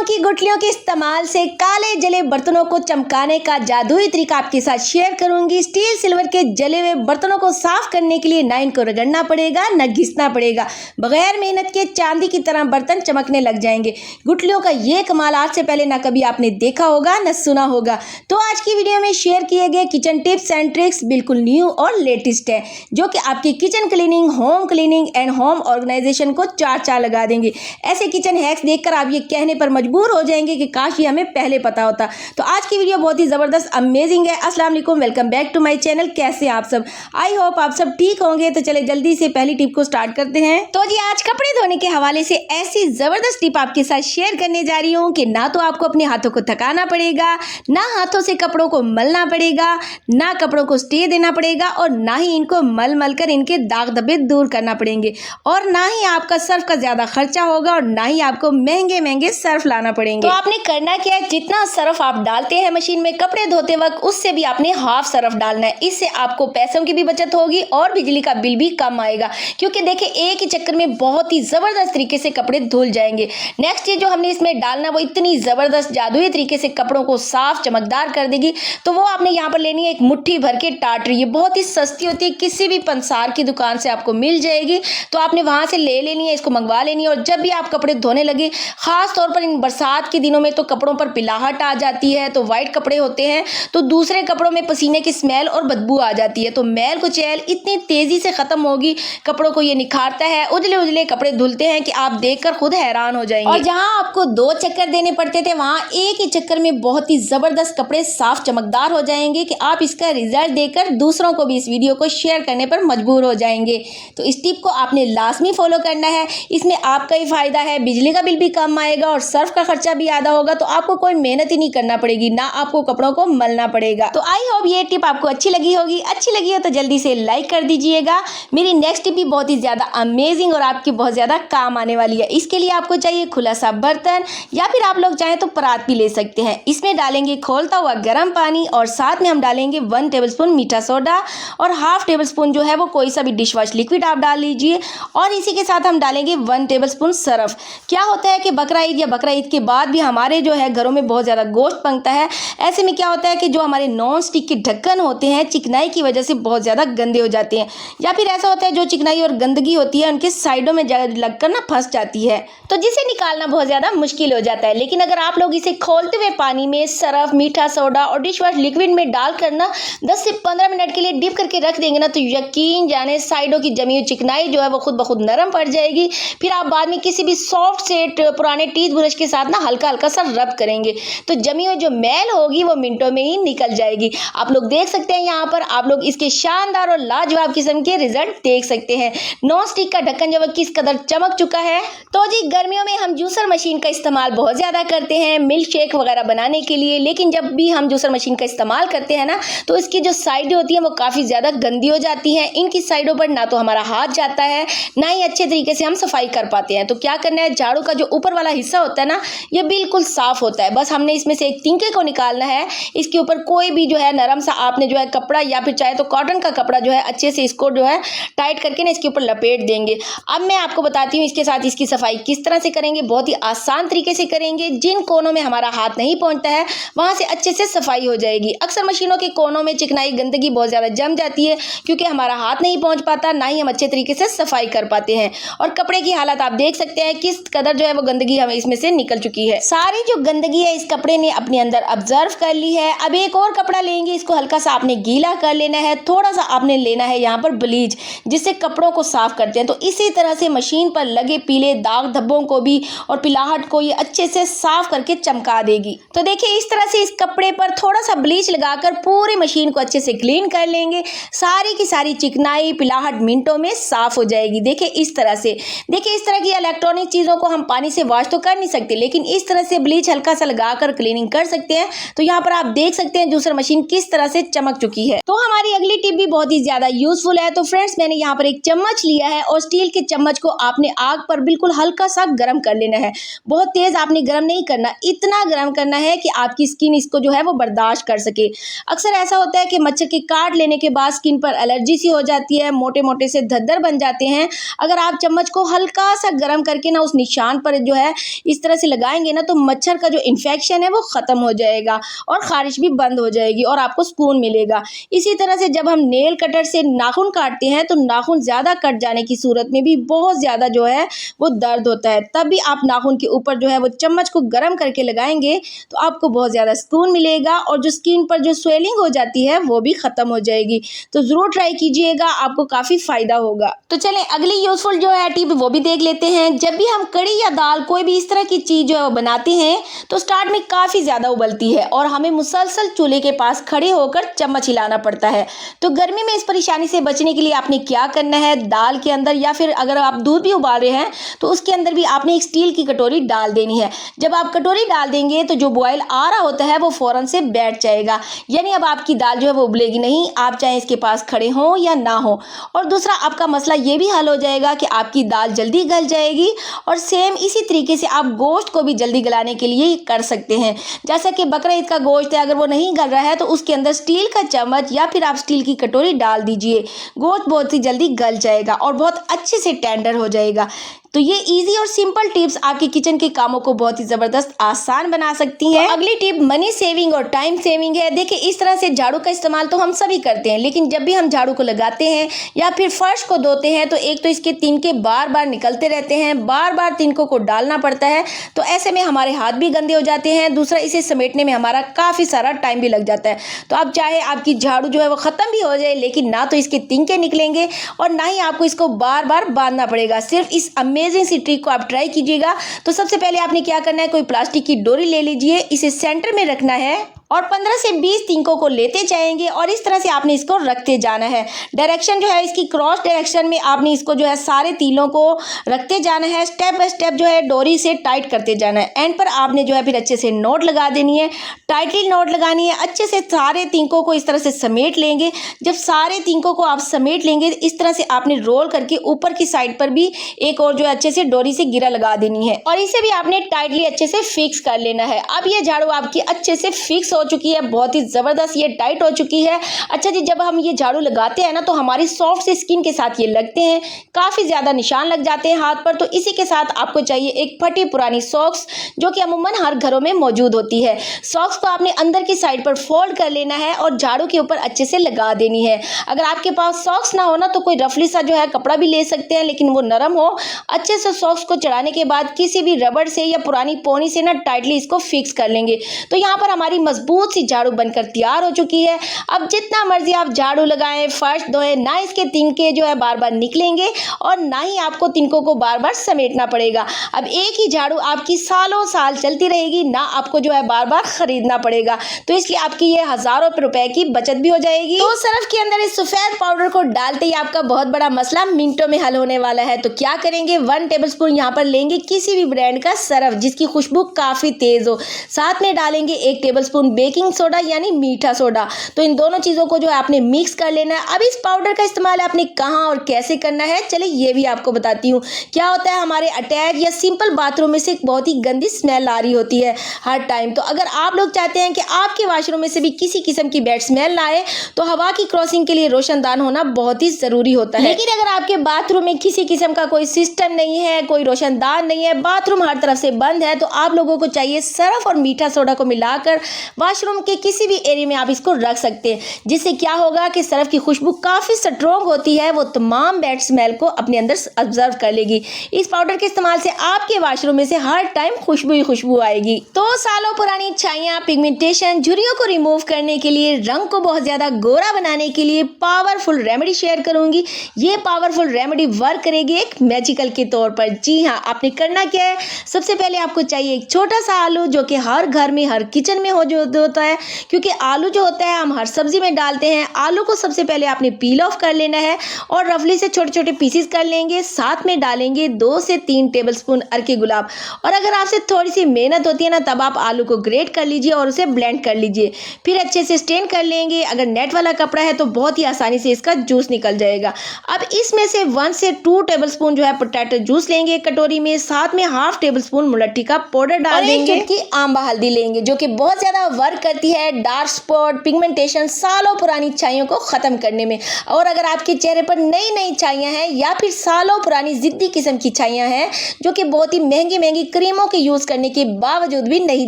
की गुठलियों के इस्तेमाल से काले जले बर्तनों को चमकाने का जादुई तरीका आपके साथ शेयर करूंगी। स्टील सिल्वर के जले हुए बर्तनों को साफ करने के लिए ना इनको रगड़ना पड़ेगा न घिसना पड़ेगा, बगैर मेहनत के चांदी की तरह बर्तन चमकने लग जाएंगे। गुठलियों का ये कमाल आज से पहले ना कभी आपने देखा होगा न सुना होगा। तो आज की वीडियो में शेयर किए गए किचन टिप्स एंड ट्रिक्स बिल्कुल न्यू और लेटेस्ट है, जो कि आपकी kitchen cleaning and home organisation को चार चार लगा देंगे। ऐसे किचन हैक्स देखकर आप ये कहने पर मजबूर हो जाएंगे कि काश ये हमें पहले पता होता। तो आज की वीडियो बहुत ही जबरदस्त अमेजिंग है। अस्सलाम वालेकुम, welcome back to my channel. कैसे हैं आप सब? आई होप आप सब ठीक होंगे। तो चले जल्दी से पहली टिप को स्टार्ट करते हैं। तो जी आज कपड़े धोने के हवाले से ऐसी जबरदस्त टिप आपके साथ शेयर करने जा रही हूँ कि ना तो आपको अपने हाथों को थकाना पड़ेगा, ना हाथों से कपड़ों को मलना पड़ेगा, ना कपड़ों को स्टे देना पड़ेगा और ना ही इनको मल कर इनके दाग धब्बे दूर करना पड़ेंगे, और ना ही आपका सर्फ का ज्यादा खर्चा होगा और ना ही आपको महंगे सर्फ लाना पड़ेंगे। तो आपने करना क्या है, जितना सर्फ आप डालते हैं मशीन में कपड़े धोते वक्त, उससे भी आपने हाफ सर्फ डालना है। इससे आपको पैसों की भी बचत होगी और बिजली का बिल भी कम आएगा, क्योंकि देखिए एक ही चक्कर में बहुत ही जबरदस्त तरीके से कपड़े धुल जाएंगे। नेक्स्ट चीज जो हमने इसमें डालना वो इतनी जबरदस्त जादुई तरीके से कपड़ों को साफ चमकदार कर देगी। तो वो आपने यहाँ पर लेनी है एक मुट्ठी भर के टाटरी। ये बहुत ही सस्ती होती है, किसी भी पंसार की दुकान से आपको मिल जाएगी। तो आपने वहां से ले लेनी है, इसको मंगवा लेनी है। और जब भी आप कपड़े धोने लगे, खास तौर पर इन बरसात के दिनों में तो कपड़ों पर पिलाहट आ जाती है, तो वाइट कपड़े होते हैं तो दूसरे कपड़ों में पसीने की स्मेल और बदबू आ जाती है। तो मैल कुचैल इतनी तेजी से खत्म होगी, कपड़ों को ये निखारता है, उजले कपड़े धुलते हैं कि आप देखकर खुद हैरान हो जाएंगे। और जहां आपको 2 चक्कर देने पड़ते थे, वहां एक ही चक्कर में बहुत ही जबरदस्त कपड़े साफ चमकदार हो जाएंगे कि आप इसका रिजल्ट देकर दूसरों को भी इस वीडियो को शेयर करने पर मजबूर हो जाएंगे। तो इस टिप को आपने लाजमी फॉलो करना है, इसमें आपका ही फायदा है, बिजली का बिल भी कम आएगा और सर्फ का खर्चा भी आधा होगा। तो आपको कोई मेहनत ही नहीं करना पड़ेगी, ना आपको कपड़ों को मलना पड़ेगा। तो आई होप ये टिप आपको अच्छी लगी होगी। अच्छी लगी हो तो जल्दी से लाइक कर दीजिएगा। मेरी नेक्स्ट टिप भी बहुत ही ज्यादा अमेजिंग और आपकी बहुत ज्यादा काम आने वाली है। इसके लिए आपको चाहिए खुला सा बर्तन, या फिर आप लोग चाहें तो परात भी ले सकते हैं। इसमें डालेंगे खोलता हुआ गर्म पानी और साथ में हम डालेंगे 1 टेबलस्पून मीठा सोडा और हाफ टेबलस्पून जो है वो कोई सा भी डिश वॉश लिक्विड आप डाल लीजिए। और इसी के साथ हम डालेंगे 1 टेबलस्पून सर्फ। क्या होता है कि बकरा ईद या बकरा ईद के बाद भी हमारे जो है घरों में बहुत ज़्यादा गोश्त पकता है। ऐसे में क्या होता है कि जो हमारे नॉन स्टिक के ढक्कन होते हैं चिकनाई की वजह से बहुत ज़्यादा गंदे हो जाते हैं, या फिर ऐसा होता है जो चिकनाई और गंदगी होती है उनके साइडों में लगकर ना फंस जाती है, तो जिसे निकालना बहुत ज़्यादा मुश्किल हो जाता है। लेकिन अगर आप लोग इसे खोलते हुए पानी में सर्फ, मीठा सोडा और डिश वॉश लिक्विड में डालकर ना 10 से 15 मिनट के लिए डिप करके रख देंगे ना, तो यकीन जाने साइडों की जमी हुई चिकनाई जो है वो खुद ब खुद नरम पड़ जाएगी। फिर आप बाद में किसी भी सॉफ्ट से पुराने टीथ ब्रश के साथ ना हल्का सा रब करेंगे तो जमी हुई जो मैल होगी वो मिनटों में ही निकल जाएगी। आप लोग देख सकते हैं यहाँ पर, आप लोग इसके शानदार और लाजवाब किस्म के रिजल्ट देख सकते हैं। नॉन स्टिक का ढक्कन जो है किस कदर चमक चुका है। तो जी गर्मियों में हम जूसर मशीन का इस्तेमाल बहुत ज्यादा करते हैं मिल्क शेक वगैरह बनाने के लिए, लेकिन जब भी हम जूसर मशीन का इस्तेमाल करते हैं ना, तो इसकी जो साइडें होती हैं वो काफी ज्यादा गंदी हो जाती हैं। इनकी साइडों पर ना तो हमारा हाथ जाता है, ना ही अच्छे तरीके से हम सफाई कर पाते हैं। तो क्या करना है, झाड़ू का जो ऊपर वाला हिस्सा होता है ना, ये बिल्कुल साफ होता है। बस हमने इसमें से एक तिनके को निकालना है। इसके ऊपर कोई भी जो है नरम सा आपने जो है कपड़ा या फिर चाहे तो कॉटन का कपड़ा जो है अच्छे से इसको जो है टाइट करके ना इसके ऊपर लपेट देंगे। अब मैं आपको बताती हूँ इसके साथ इसकी सफाई किस तरह से करेंगे। बहुत ही आसान तरीके से करेंगे, जिन कोनों में हमारा हाथ नहीं पहुंचता है वहां से अच्छे से सफाई हो जाएगी। अक्सर मशीनों के कोनों में चिकनाई गंदगी बहुत ज्यादा जम जाती है, क्योंकि हमारा हाथ नहीं पहुंच पाता, ना ही हम अच्छे तरीके से सफाई कर पाते हैं। और कपड़े की हालत आप देख सकते हैं किस कदर जो है वो गंदगी हमें इसमें से निकल चुकी है। सारी जो गंदगी है इस कपड़े ने अपने अंदर ऑब्जर्व कर ली है। अब एक और कपड़ा लेंगे, इसको हल्का सा आपने गीला कर लेना है। थोड़ा सा आपने लेना है यहाँ पर ब्लीच, जिससे कपड़ों को साफ करते हैं। तो इसी तरह से मशीन पर लगे पीले दाग धब्बों को भी और पिलाहट को ये अच्छे से साफ करके चमका देगी। तो देखिए इस तरह से इस कपड़े पर थोड़ा सा ब्लीच लगाकर पूरी मशीन को अच्छे से क्लीन कर लेंगे। सारी की सारी चिकनाई पिलाहट मिनटों में साफ हो जाएगी। देखिए इस तरह से, देखिए इस तरह की इलेक्ट्रॉनिक चीजों को हम पानी से वॉश तो कर नहीं सकते, लेकिन इस तरह से ब्लीच हल्का सा लगाकर क्लीनिंग कर सकते हैं। तो यहाँ पर आप देख सकते हैं जूसर मशीन किस तरह से चमक चुकी है। तो हमारी अगली टिप भी बहुत ही ज्यादा यूजफुल है। तो फ्रेंड्स मैंने यहाँ पर एक चम्मच लिया है और स्टील के चम्मच को आपने आग पर बिल्कुल हल्का सा गर्म कर लेना है। बहुत तेज आपने गर्म नहीं करना, इतना गर्म करना है कि आपकी स्किन इसको जो है वो बर्दाश्त कर सके। अक्सर ऐसा होता है कि मच्छर के काट लेने के बाद स्किन पर एलर्जी सी हो जाती है, मोटे मोटे से धद्दर बन जाते हैं। अगर आप चम्मच को हल्का सा गर्म करके ना उस निशान पर जो है इस तरह से लगाएंगे ना तो मच्छर का जो इन्फेक्शन है वो ख़त्म हो जाएगा और ख़ारिश भी बंद हो जाएगी और आपको सुकून मिलेगा। इसी तरह से जब हम नेल कटर से नाखून काटते हैं तो नाखून ज़्यादा कट जाने की सूरत में भी बहुत ज़्यादा जो है वो दर्द होता है, तब भी आप नाखून के ऊपर जो है वो चम्मच को गर्म करके लगाएंगे तो आपको बहुत ज़्यादा सुकून मिलेगा और जो स्किन पर जो स्वेलिंग हो जाती है वो भी ख़त्म हो जाएगी। तो ज़रूर ट्राई कीजिएगा, आपको काफ़ी फ़ायदा होगा। तो चलें अगली यूज़फुल जो है टिप वो भी देख लेते हैं। जब भी हम कड़ी या दाल कोई भी इस तरह की चीज़ जो है वो बनाते हैं तो स्टार्ट में काफ़ी ज़्यादा उबलती है और हमें मुसलसल चूल्हे के पास खड़े होकर चम्मच हिलाना पड़ता है। तो गर्मी में इस परेशानी से बचने के लिए आपने क्या करना है, दाल के अंदर या फिर अगर आप दूध भी उबाल रहे हैं तो उसके अंदर भी आपने एक स्टील की कटोरी डाल देनी है। जब आप कटोरी डाल देंगे तो जो बॉयल आ रहा होता है वो फ़ौरन से बैठ जाएगा, यानी अब आपकी दाल जो है वो उबलेगी नहीं, आप चाहे इसके पास खड़े हों या ना हो। और दूसरा आपका मसला ये भी हल हो जाएगा कि आपकी दाल जल्दी गल जाएगी। और सेम इसी तरीके से आप गोश्त को भी जल्दी गलाने के लिए कर सकते हैं। जैसा कि बकरा ईद का गोश्त है, अगर वो नहीं गल रहा है तो उसके अंदर स्टील का चम्मच या फिर आप स्टील की कटोरी डाल दीजिए, गोश्त बहुत ही जल्दी गल जाएगा और बहुत अच्छे से टेंडर हो जाएगा। तो ये इजी और सिंपल टिप्स आपके किचन के कामों को बहुत ही ज़बरदस्त आसान बना सकती हैं। तो अगली टिप मनी सेविंग और टाइम सेविंग है। देखिए इस तरह से झाड़ू का इस्तेमाल तो हम सभी करते हैं, लेकिन जब भी हम झाड़ू को लगाते हैं या फिर फर्श को धोते हैं तो एक तो इसके तिनके बार बार निकलते रहते हैं, बार बार तिनकों को डालना पड़ता है, तो ऐसे में हमारे हाथ भी गंदे हो जाते हैं। दूसरा इसे समेटने में हमारा काफ़ी सारा टाइम भी लग जाता है। तो आप चाहे आपकी झाड़ू जो है वो ख़त्म भी हो जाए, लेकिन ना तो इसके तिनके निकलेंगे और ना ही आपको इसको बार बार बांधना पड़ेगा। सिर्फ इस अमेजिंग सी ट्रिक को आप ट्राई कीजिएगा। तो सबसे पहले आपने क्या करना है, कोई प्लास्टिक की डोरी ले लीजिए, इसे सेंटर में रखना है और 15 से 20 तिनकों को लेते जाएंगे और इस तरह से आपने इसको रखते जाना है। डायरेक्शन जो है इसकी क्रॉस डायरेक्शन में आपने इसको जो है सारे तीलों को रखते जाना है। स्टेप बाय स्टेप जो है डोरी से टाइट करते जाना है। एंड पर आपने जो है फिर अच्छे से नोट लगा देनी है, टाइटली नोट लगानी है। अच्छे से सारे तिनकों को इस तरह से समेट लेंगे। जब सारे तिनकों को आप समेट लेंगे इस तरह से आपने रोल करके ऊपर की साइड पर भी एक और जो है अच्छे से डोरी से गिरा लगा देनी है और इसे भी आपने टाइटली अच्छे से फिक्स कर लेना है। अब ये झाड़ू आपकी अच्छे से फिक्स हो चुकी है, बहुत ही ज़बरदस्त ये टाइट हो चुकी है। अच्छा जी, जब हम ये झाड़ू लगाते हैं ना तो हमारी सॉफ्ट सी स्किन के साथ ये लगते हैं, काफ़ी ज़्यादा निशान लग जाते हैं हाथ पर। तो इसी के साथ आपको चाहिए एक फटी पुरानी सॉक्स जो कि अमूमन हर घरों में मौजूद होती है। सॉक्स को आपने अंदर की साइड पर फोल्ड कर लेना है और झाड़ू के ऊपर अच्छे से लगा देनी है। अगर आपके पास सॉक्स ना हो ना तो कोई रफली सा जो है कपड़ा भी ले सकते हैं, लेकिन वो नरम हो। अच्छे से सॉक्स को चढ़ाने के बाद किसी भी रबड़ से या पुरानी पोनी से ना टाइटली इसको फिक्स कर लेंगे। तो यहाँ पर हमारी मजबूत सी झाड़ू बनकर तैयार हो चुकी है। अब जितना मर्जी आप झाड़ू लगाएं, फर्श धोएं, ना इसके तिनके जो है बार बार निकलेंगे और ना ही आपको तिनकों को बार बार समेटना पड़ेगा। अब एक ही झाड़ू आपकी सालों साल चलती रहेगी, ना आपको जो है बार बार खरीदना पड़ेगा। तो इसलिए आपकी ये हजारों रुपए की बचत भी हो जाएगी। तो सर्फ के अंदर इस सफेद पाउडर को डालते ही आपका बहुत बड़ा मसला मिनटों में हल होने वाला है। तो क्या करेंगे, 1 टेबलस्पून यहाँ पर लेंगे किसी भी ब्रांड का सर्फ जिसकी खुशबू काफी तेज हो। साथ में डालेंगे 1 टेबलस्पून बेकिंग सोडा यानी मीठा सोडा। तो इन दोनों चीजों को जो है आपने मिक्स कर लेना है। अब इस पाउडर का इस्तेमाल आपने कहाँ और कैसे करना है, चलिए ये भी आपको बताती हूँ। क्या होता है, हमारे अटैच या सिंपल बाथरूम में से एक बहुत ही गंदी स्मेल आ रही होती है हर टाइम। तो अगर आप लोग चाहते हैं कि आपके वॉशरूम में से भी किसी किस्म की बैड स्मेल ना आए तो हवा की क्रॉसिंग के लिए रोशनदान होना बहुत ही जरूरी होता है। लेकिन अगर आपके बाथरूम में किसी किस्म का कोई सिस्टम नहीं है, कोई रोशनदान नहीं है, बाथरूम हर तरफ से बंद है, तो आप लोगों को चाहिए सर्फ और मीठा सोडा को मिलाकर वॉशरूम के किसी भी एरिया में आप इसको रख सकते हैं। जिससे क्या होगा कि सर्फ की खुशबू काफी स्ट्रॉन्ग होती है, वो तमाम बैड स्मेल को अपने अंदर ऑब्जर्व कर लेगी। इस पाउडर के इस्तेमाल से आपके वॉशरूम में से हर टाइम खुशबू ही खुशबू आएगी। तो सालों पुरानी छाइयाँ, पिगमेंटेशन, झुर्रियों को रिमूव करने के लिए, रंग को बहुत ज्यादा गोरा बनाने के लिए पावरफुल रेमेडी शेयर करूंगी। ये पावरफुल रेमेडी वर्क करेगी एक मैजिकल के तौर पर। जी हाँ, आपने करना क्या है, सबसे पहले आपको चाहिए एक छोटा सा आलू जो कि हर घर में हर किचन में होता है, क्योंकि आलू जो होता है हम हर सब्जी में डालते हैं। आलू को सबसे पहले आपने पील ऑफ कर लेना है और रफली से छोटे छोटे पीसेस कर लेंगे। साथ में डालेंगे 2 से 3 टेबलस्पून अरके गुलाब। और अगर आपसे थोड़ी सी मेहनत होती है ना, तब आप आलू को ग्रेट कर लीजिए और उसे ब्लेंड कर लीजिए। फिर अच्छे से स्टेन कर लेंगे। अगर नेट वाला कपड़ा है तो बहुत ही आसानी से इसका जूस निकल जाएगा। अब इसमें से 1 से 2 टेबलस्पून जो है पोटैटो जूस लेंगे एक कटोरी में। साथ में ½ टेबलस्पून मुलट्ठी का पाउडर डाल देंगे। एक चुटकी आंबा हल्दी लेंगे जो कि बहुत ज्यादा वर्क करती है डार्क स्पॉट, पिगमेंटेशन, सालों पुरानी छाइयों को खत्म करने में। और अगर आपके चेहरे पर नई नई छाइयाँ हैं या फिर सालों पुरानी जिद्दी किस्म की छाइयाँ हैं जो कि बहुत ही महंगी महंगी क्रीमों के यूज करने के बावजूद भी नहीं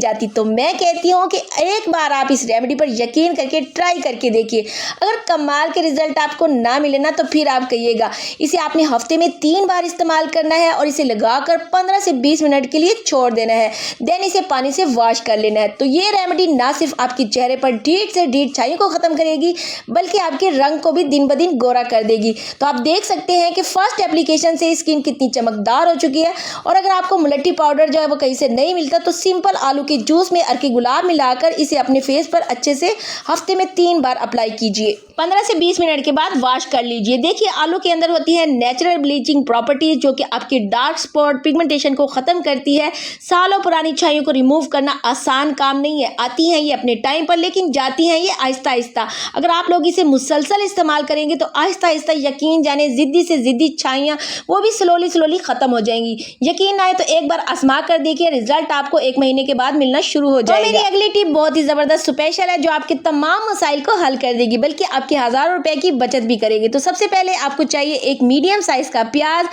जाती, तो मैं कहती हूँ कि एक बार आप इस रेमेडी पर यकीन करके ट्राई करके देखिए। अगर कमाल के रिजल्ट आपको ना मिले ना तो फिर आप कहिएगा। इसे आपने हफ्ते में 3 बार इस्तेमाल करना है और इसे लगाकर 15 से 20 मिनट के लिए छोड़ देना है, देन इसे पानी से वॉश कर लेना है। तो ये रेमेडी ना सिर्फ आपके चेहरे पर ढीठ से ढीठ छाइयों को खत्म करेगी बल्कि आपके रंग को भी दिन ब दिन गोरा कर देगी। तो आप देख सकते हैं कि फर्स्ट एप्लीकेशन से स्किन कितनी चमकदार हो चुकी है। और अगर आपको मुलट्ठी पाउडर जो है वो कहीं से नहीं मिलता तो सिंपल आलू के जूस में अर्की गुलाब मिलाकर इसे अपने फेस पर अच्छे से हफ्ते में 3 बार अप्लाई कीजिए। 15 से 20 मिनट के बाद वॉश कर लीजिए। देखिए आलू के अंदर होती है नेचुरल ब्लीचिंग प्रॉपर्टीज जो कि आपके डार्क स्पॉट, पिगमेंटेशन को खत्म करती है। सालों पुरानी छाइयों को रिमूव करना आसान काम नहीं है। आती हैं ये अपने टाइम पर लेकिन जाती हैं ये आहिस्ता आहिस्ता। अगर आप लोग इसे मुसलसल इस्तेमाल करेंगे तो आहिस्ता आहिस्ता यकीन जाने जिद्दी से जिद्दी छाइयाँ वो भी स्लोली खत्म हो जाएंगी। यकीन ना आए तो एक बार आजमा कर देखिए, रिजल्ट आपको 1 महीने के बाद मिलना शुरू हो जाएगा। तो मेरी अगली टिप बहुत ही जबरदस्त स्पेशल है जो आपके तमाम मसाइल को हल कर देगी बल्कि आपके हज़ारों रुपए की बचत भी करेगी। तो सबसे पहले आपको चाहिए एक मीडियम साइज का प्याज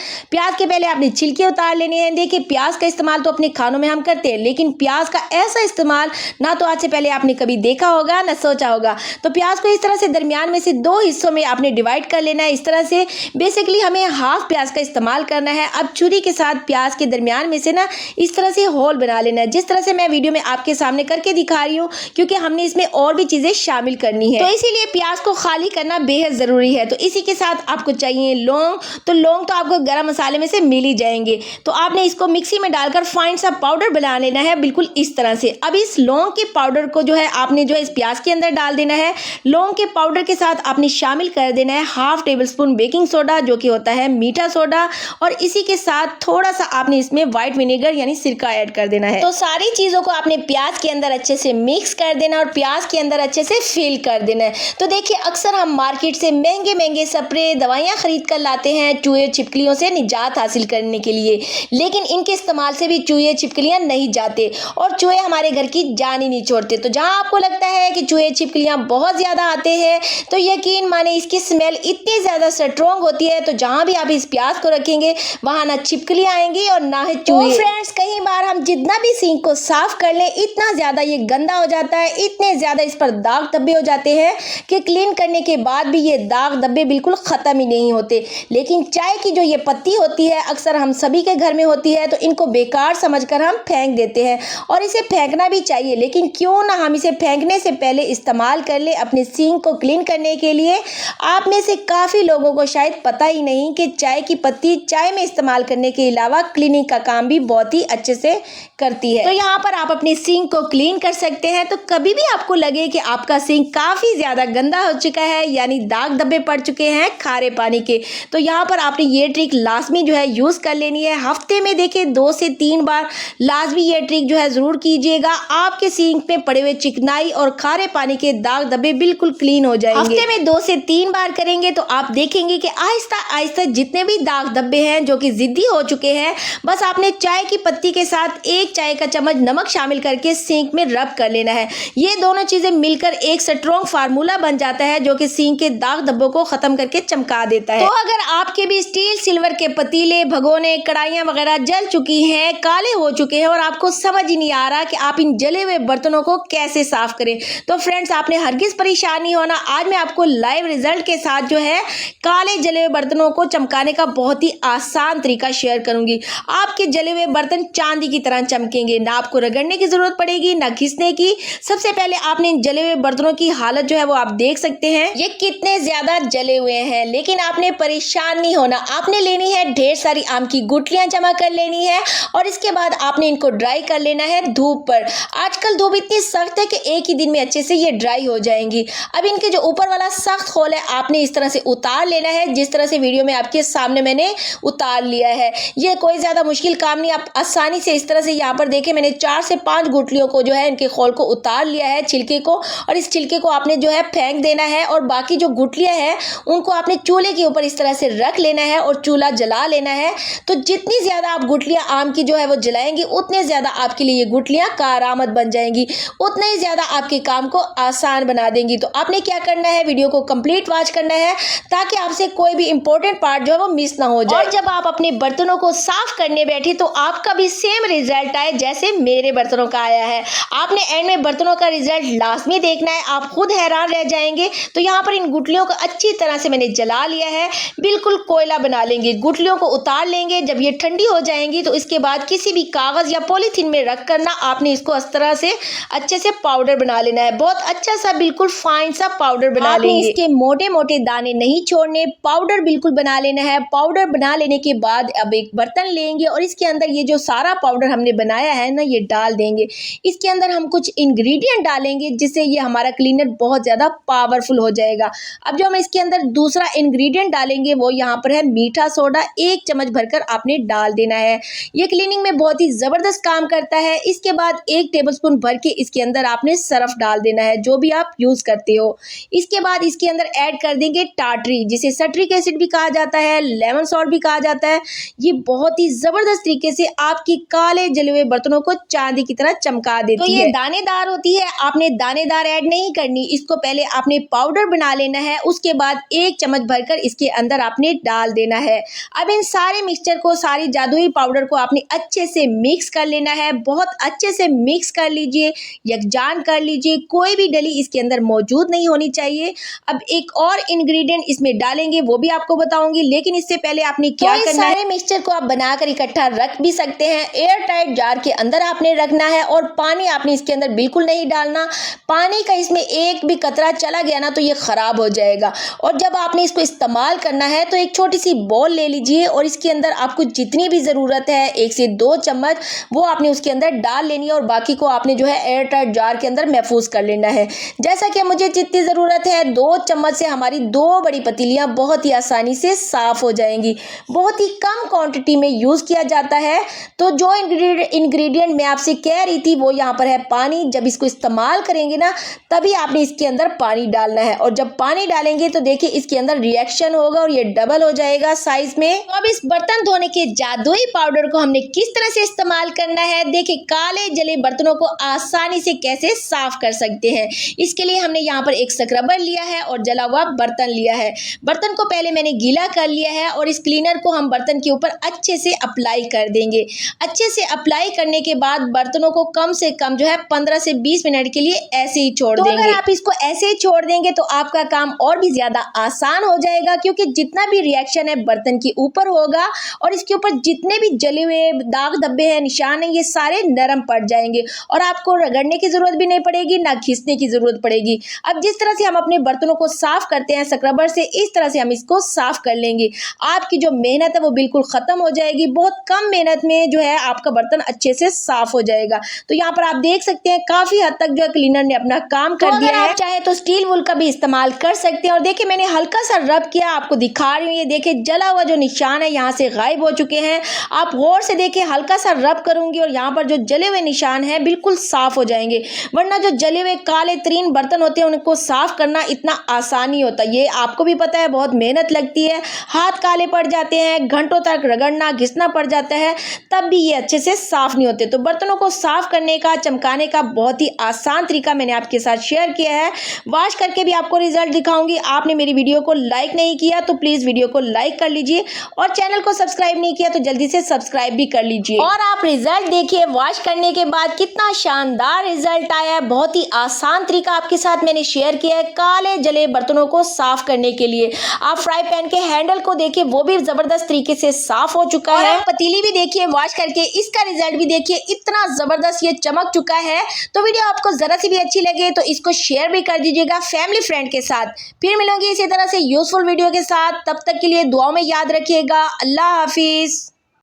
के पहले आपने छिलके उतार लेने हैं। देखिए प्याज का इस्तेमाल तो अपने खानों में हम करते हैं लेकिन प्याज का ऐसा इस्तेमाल ना तो आज से पहले आपने कभी देखा होगा ना सोचा होगा। तो प्याज को इस तरह से दरमियान में से 2 हिस्सों में आपने डिवाइड कर लेना है। इस तरह से बेसिकली हमें हाफ प्याज का इस्तेमाल करना है। अब छुरी के साथ प्याज के दरमियान में से ना इस तरह से होल बना लेना है, जिस तरह से मैं वीडियो में आपके सामने करके दिखा रही हूँ, क्योंकि हमने इसमें और भी चीजें शामिल करनी है तो इसीलिए प्याज को खाली करना बेहद जरूरी है। तो इसी के साथ आपको चाहिए लौंग। तो लौंग तो आपको गरम मसाले में से मिल ही जाएंगे। तो आपने इसको मिक्सी में डालकर फाइन सा पाउडर बना लेना है बिल्कुल इस तरह से। अब इस लौंग के पाउडर को जो है आपने जो है इस प्याज के अंदर डाल देना है। लौंग के पाउडर के साथ आपने शामिल कर देना है half table spoon baking soda जो कि होता है मीठा सोडा, और इसी के साथ थोड़ा सा आपने इसमें व्हाइट विनेगर यानी सिरका ऐड कर देना है। तो सारी चीजों को आपने प्याज के अंदर अच्छे से मिक्स कर देना और प्याज के अंदर अच्छे से फिल कर देना है। तो देखिए अक्सर हम मार्केट से महंगे महंगे स्प्रे दवाइयाँ खरीद कर लाते हैं चूहे छिपकलियों से निजात हासिल करने के लिए, लेकिन इनके इस्तेमाल से भी चूहे छिपकलियाँ नहीं जाते और चूहे हमारे घर की जान ही नहीं छोड़ते। तो जहाँ आपको लगता है कि चूहे छिपकलियाँ बहुत ज़्यादा आते हैं तो यकीन माने इसकी स्मेल इतनी ज़्यादा स्ट्रॉन्ग होती है, तो जहाँ भी आप इस प्याज को रखेंगे वहाँ ना छिपकलियाँ आएंगी और ना ही चूहे। तो फ्रेंड्स कई बार हम जितना भी सिंक को साफ कर लें इतना ज़्यादा ये गंदा हो जाता है, इतने ज़्यादा इस पर दाग धब्बे हो जाते हैं कि क्लीन करने के बाद भी ये दाग धब्बे बिल्कुल ख़त्म ही नहीं होते। लेकिन चाय की जो ये पत्ती होती है अक्सर हम सभी के घर में होती है, तो इनको बेकार समझकर हम फेंक देते हैं और इसे फेंकना भी चाहिए, लेकिन क्यों ना हम इसे फेंकने से पहले इस्तेमाल कर ले अपने सिंक को क्लीन करने के लिए। आप में से काफ़ी लोगों को शायद पता ही नहीं कि चाय की पत्ती चाय में इस्तेमाल करने के अलावा क्लीनिंग का काम भी बहुत ही अच्छे से करती है। तो यहाँ पर आप अपने सिंक को क्लीन कर सकते हैं। तो कभी भी आपको लगे कि आपका सिंक काफ़ी ज़्यादा गंदा हो चुका है यानी दाग धब्बे पड़ चुके हैं खारे पानी के, तो यहाँ पर आपने ये ट्रिक लाजमी जो है यूज़ कर लेनी है। हफ्ते में देखिए 2 से 3 बार लाजमी ये ट्रिक जो है ज़रूर कीजिएगा। आपके सिंक में पड़े हुए चिकनाई और खारे पानी के दाग धब्बे बिल्कुल क्लीन हो जाएंगे। हफ्ते में 2 से 3 बार करेंगे तो आप देखेंगे कि आहिस्ता आहिस्ता जितने भी दाग धब्बे हैं जो कि जिद्दी हो चुके हैं, बस आपने चाय की पत्ती के साथ 1 चाय का चम्मच नमक शामिल करके सिंक में रब कर लेना है। ये दोनों चीज़ें मिलकर एक स्ट्रॉन्ग फार्मूला बन जाता है जो कि सिंक के दाग धब्बों को खत्म करके चमका देता है। तो अगर आपके भी स्टील सिल्वर के पतीले, भगोने, कढ़ाइयाँ वगैरह जल चुकी हैं, काले हो चुके हैं और आपको समझ ही नहीं आ रहा कि आप इन जले हुए बर्तनों को कैसे साफ करें, तो फ्रेंड्स आपने हरगिज परेशान नहीं होना। आज मैं आपको लाइव रिजल्ट के साथ जो है काले जले हुए बर्तनों को चमकाने का बहुत ही आसान तरीका शेयर करूंगी। आपके जले हुए बर्तन चांदी की तरह चमकेंगे, ना आपको रगड़ने की जरूरत पड़ेगी ना घिसने की। सबसे पहले आपने इन जले हुए बर्तनों की हालत जो है वो आप देख सकते हैं, ये कितने ज्यादा जले हुए हैं। लेकिन आपने परेशान नहीं होना, आपने लेनी है ढेर सारी आम की गुठलियां जमा कर लेनी है और इसके बाद आपने इनको ड्राई कर लेना है धूप पर। आजकल धूप इतनी सख्त है कि एक ही दिन में अच्छे से ये ड्राई हो जाएंगी। अब इनके जो ऊपर वाला सख्त खोल है आपने इस तरह से उतार लेना है, जिस तरह से वीडियो में आपके सामने मैंने उतार लिया है। ये कोई ज्यादा मुश्किल काम नहीं, आप आसानी से इस तरह से ये यहाँ पर देखिए मैंने 4 से 5 गुठलियों को जो है इनके खोल को उतार लिया है, छिलके को, और इस छिलके को आपने जो है फेंक देना है और बाकी जो गुठलियाँ हैं उनको आपने चूल्हे के ऊपर इस तरह से रख लेना है और चूल्हा जला लेना है। तो जितनी ज़्यादा आप गुठलियाँ आम की जो है वो जलाएंगी उतने ज़्यादा आपके लिए ये गुठलियाँ कारआमद बन जाएंगी, उतना ही ज़्यादा आपके काम को आसान बना देंगी। तो आपने क्या करना है, वीडियो को कंप्लीट वॉच करना है ताकि आपसे कोई भी इंपॉर्टेंट पार्ट जो है वो मिस ना हो जाए। और जब आप अपने बर्तनों को साफ करने बैठे तो आपका भी सेम रिजल्ट आए जैसे मेरे बर्तनों का आया है। आपने एंड में बर्तनों का रिजल्ट लाजमी देखना है, आप खुद हैरान रह जाएंगे। तो यहाँ पर इन गुठलियों को अच्छी तरह से मैंने जला लिया है, बिल्कुल कोयला बना लेंगे। गुठलियों को उतार लेंगे, जब ये ठंडी हो जाएंगी तो इसके बाद किसी भी कागज या पॉलीथीन में रख करना आपने इसको इस तरह से अच्छे से पाउडर बना लेना है, बहुत अच्छा सा बिल्कुल फाइन सा पाउडर बना लेंगे। इसके मोटे मोटे दाने नहीं छोड़ने, पाउडर बिल्कुल बना लेना है। पाउडर बना लेने के बाद अब एक बर्तन लेंगे और इसके अंदर ये जो सारा पाउडर हमने बनाया है ना ये डाल देंगे। इसके अंदर हम कुछ इंग्रेडिएंट डालेंगे जिससे ये हमारा क्लीनर बहुत ज़्यादा पावरफुल हो जाएगा। अब जो हम इसके अंदर दूसरा इंग्रेडिएंट डालेंगे वो यहाँ पर है मीठा सोडा, 1 चम्मच भरकर आपने डाल देना है। ये क्लीनिंग में बहुत ही ज़बरदस्त काम करता है। इसके बाद 1 टेबलस्पून भर के इसके अंदर आपने सर्फ डाल देना है, जो भी आप यूज़ करते हो। इसके बाद इसके अंदर ऐड कर देंगे टाटरी, जिसे सट्रिक एसिड भी कहा जाता है, लेमन सॉल्ट भी कहा जाता है। ये बहुत ही ज़बरदस्त तरीके से आपकी काले जले हुए बर्तनों को चांदी की तरह चमका देती है। तो ये दानेदार होती है, आपने दानेदार ऐड नहीं करनी, इसको पहले आपने पाउडर बना लेना है, उसके बाद 1 चम्मच भरकर इसके अंदर आपने डाल देना है। अब इन सारे मिक्सचर को, सारी जादुई पाउडर को आपने अच्छे से मिक्स कर लेना है, बहुत अच्छे से मिक्स कर लीजिए, यकजान कर लीजिए, कोई भी डली इसके अंदर मौजूद नहीं होनी चाहिए। अब एक और इंग्रेडिएंट इसमें डालेंगे वो भी आपको बताऊंगी, लेकिन इससे पहले आपने क्या करना है, सारे मिक्सचर को आप बनाकर इकट्ठा रख भी सकते हैं, एयर टाइट जार के अंदर आपने रखना है और पानी आपने इसके अंदर बिल्कुल नहीं डालना। पानी का इसमें एक भी कतरा चला गया ना तो ये खराब हो जाएगा। और जब आपने इसको इस्तेमाल करना है तो एक छोटी सी बॉल ले लीजिए और इसके अंदर आपको जितनी भी ज़रूरत है 1 से 2 चम्मच वो आपने उसके अंदर डाल लेनी है और बाकी को आपने जो है एयर टाइट जार के अंदर महफूज कर लेना है। जैसा कि मुझे जितनी ज़रूरत है 2 चम्मच से हमारी 2 बड़ी पतीलियाँ बहुत ही आसानी से साफ़ हो जाएंगी। बहुत ही कम क्वांटिटी में यूज़ किया जाता है। तो जो इंग्रेडिएंट मैं आपसे कह रही थी वो यहाँ पर है पानी। जब इसको इस्तेमाल करेंगे ना तभी आपने इसके अंदर पानी डालना है और जब पानी डालेंगे तो देखिए इसके अंदर रिएक्शन होगा और ये डबल हो जाएगा साइज में। तो अब इस बर्तन धोने के जादुई पाउडर को हमने किस तरह से इस्तेमाल करना है, देखिए काले जले बर्तनों को आसानी से कैसे साफ कर सकते हैं। इसके लिए हमने यहाँ पर एक स्क्रबर लिया है और जला हुआ बर्तन लिया है। बर्तन को पहले मैंने गीला कर लिया है और इस क्लीनर को हम बर्तन के ऊपर अच्छे से अप्लाई कर देंगे। अच्छे से अप्लाई करने के बाद बर्तनों को कम से कम जो है 15 से 20 मिनट के लिए ऐसे ही छोड़ देंगे। अगर आप इसको ऐसे ही छोड़ देंगे तो आपका काम और भी ज्यादा आसान हो जाएगा, क्योंकि जितना भी रिएक्शन है बर्तन के ऊपर होगा और इसके ऊपर जितने भी जले हुए दाग धब्बे हैं, निशान हैं, ये सारे नरम पड़ जाएंगे और आपको रगड़ने की जरूरत भी नहीं पड़ेगी, ना घिसने की जरूरत पड़ेगी। अब जिस तरह से हम अपने बर्तनों को साफ करते हैं स्क्रबर से, इस तरह से हम इसको साफ कर लेंगे। आपकी जो मेहनत है वो बिल्कुल खत्म हो जाएगी। बहुत कम मेहनत में जो है आपका बर्तन अच्छे से साफ हो जाएगा। तो यहाँ पर आप देख सकते हैं काफी हद तक जो है क्लीनर ने अपना काम कर दिया है। चाहे तो स्टील वूल का भी इस्तेमाल कर सकते हैं। और देखिए मैंने हल्का सा रब किया, आपको दिखा रही हूँ, ये देखिए जला हुआ जो निशान है यहाँ से गायब हो चुके हैं। आप गौर से देखिए, हल्का सा रब करूंगी और यहाँ पर जो जले हुए निशान है बिल्कुल साफ हो जाएंगे। वरना जो जले हुए काले तरीन बर्तन होते हैं उनको साफ करना इतना आसान नहीं होता, ये आपको भी पता है, बहुत मेहनत लगती है, हाथ काले पड़ जाते हैं, घंटों तक रगड़ना घिसना पड़ जाता है, तब भी ये अच्छे से साफ नहीं होते। तो बर्तनों को साफ करने का, चमकाने का बहुत ही आसान तरीका मैंने आपके साथ शेयर किया है। वॉश करके भी आपको रिजल्ट दिखाऊंगी। आपने मेरी वीडियो को लाइक नहीं किया तो प्लीज वीडियो को लाइक कर लीजिए और चैनल को सब्सक्राइब नहीं किया तो जल्दी से सब्सक्राइब भी कर लीजिए। और आप रिजल्ट देखिए वॉश करने के बाद कितना शानदार रिजल्ट आया है। बहुत ही आसान तरीका आपके साथ मैंने शेयर किया है काले जले बर्तनों को साफ करने के लिए। आप फ्राई पैन के हैंडल को देखिए, वो भी जबरदस्त तरीके से साफ हो चुका है। पतीली भी देखिए वॉश करके, इसका रिजल्ट भी देखिए, इतना जबरदस्त ये चमक चुका है। तो वीडियो आपको जरा सी भी अच्छी लगे तो इसको शेयर भी कर दीजिएगा फैमिली फ्रेंड के साथ। फिर मिलूंगी इसी तरह से यूजफुल वीडियो के साथ, तब तक के लिए दुआओं में याद रखिएगा। अल्लाह हाफिज।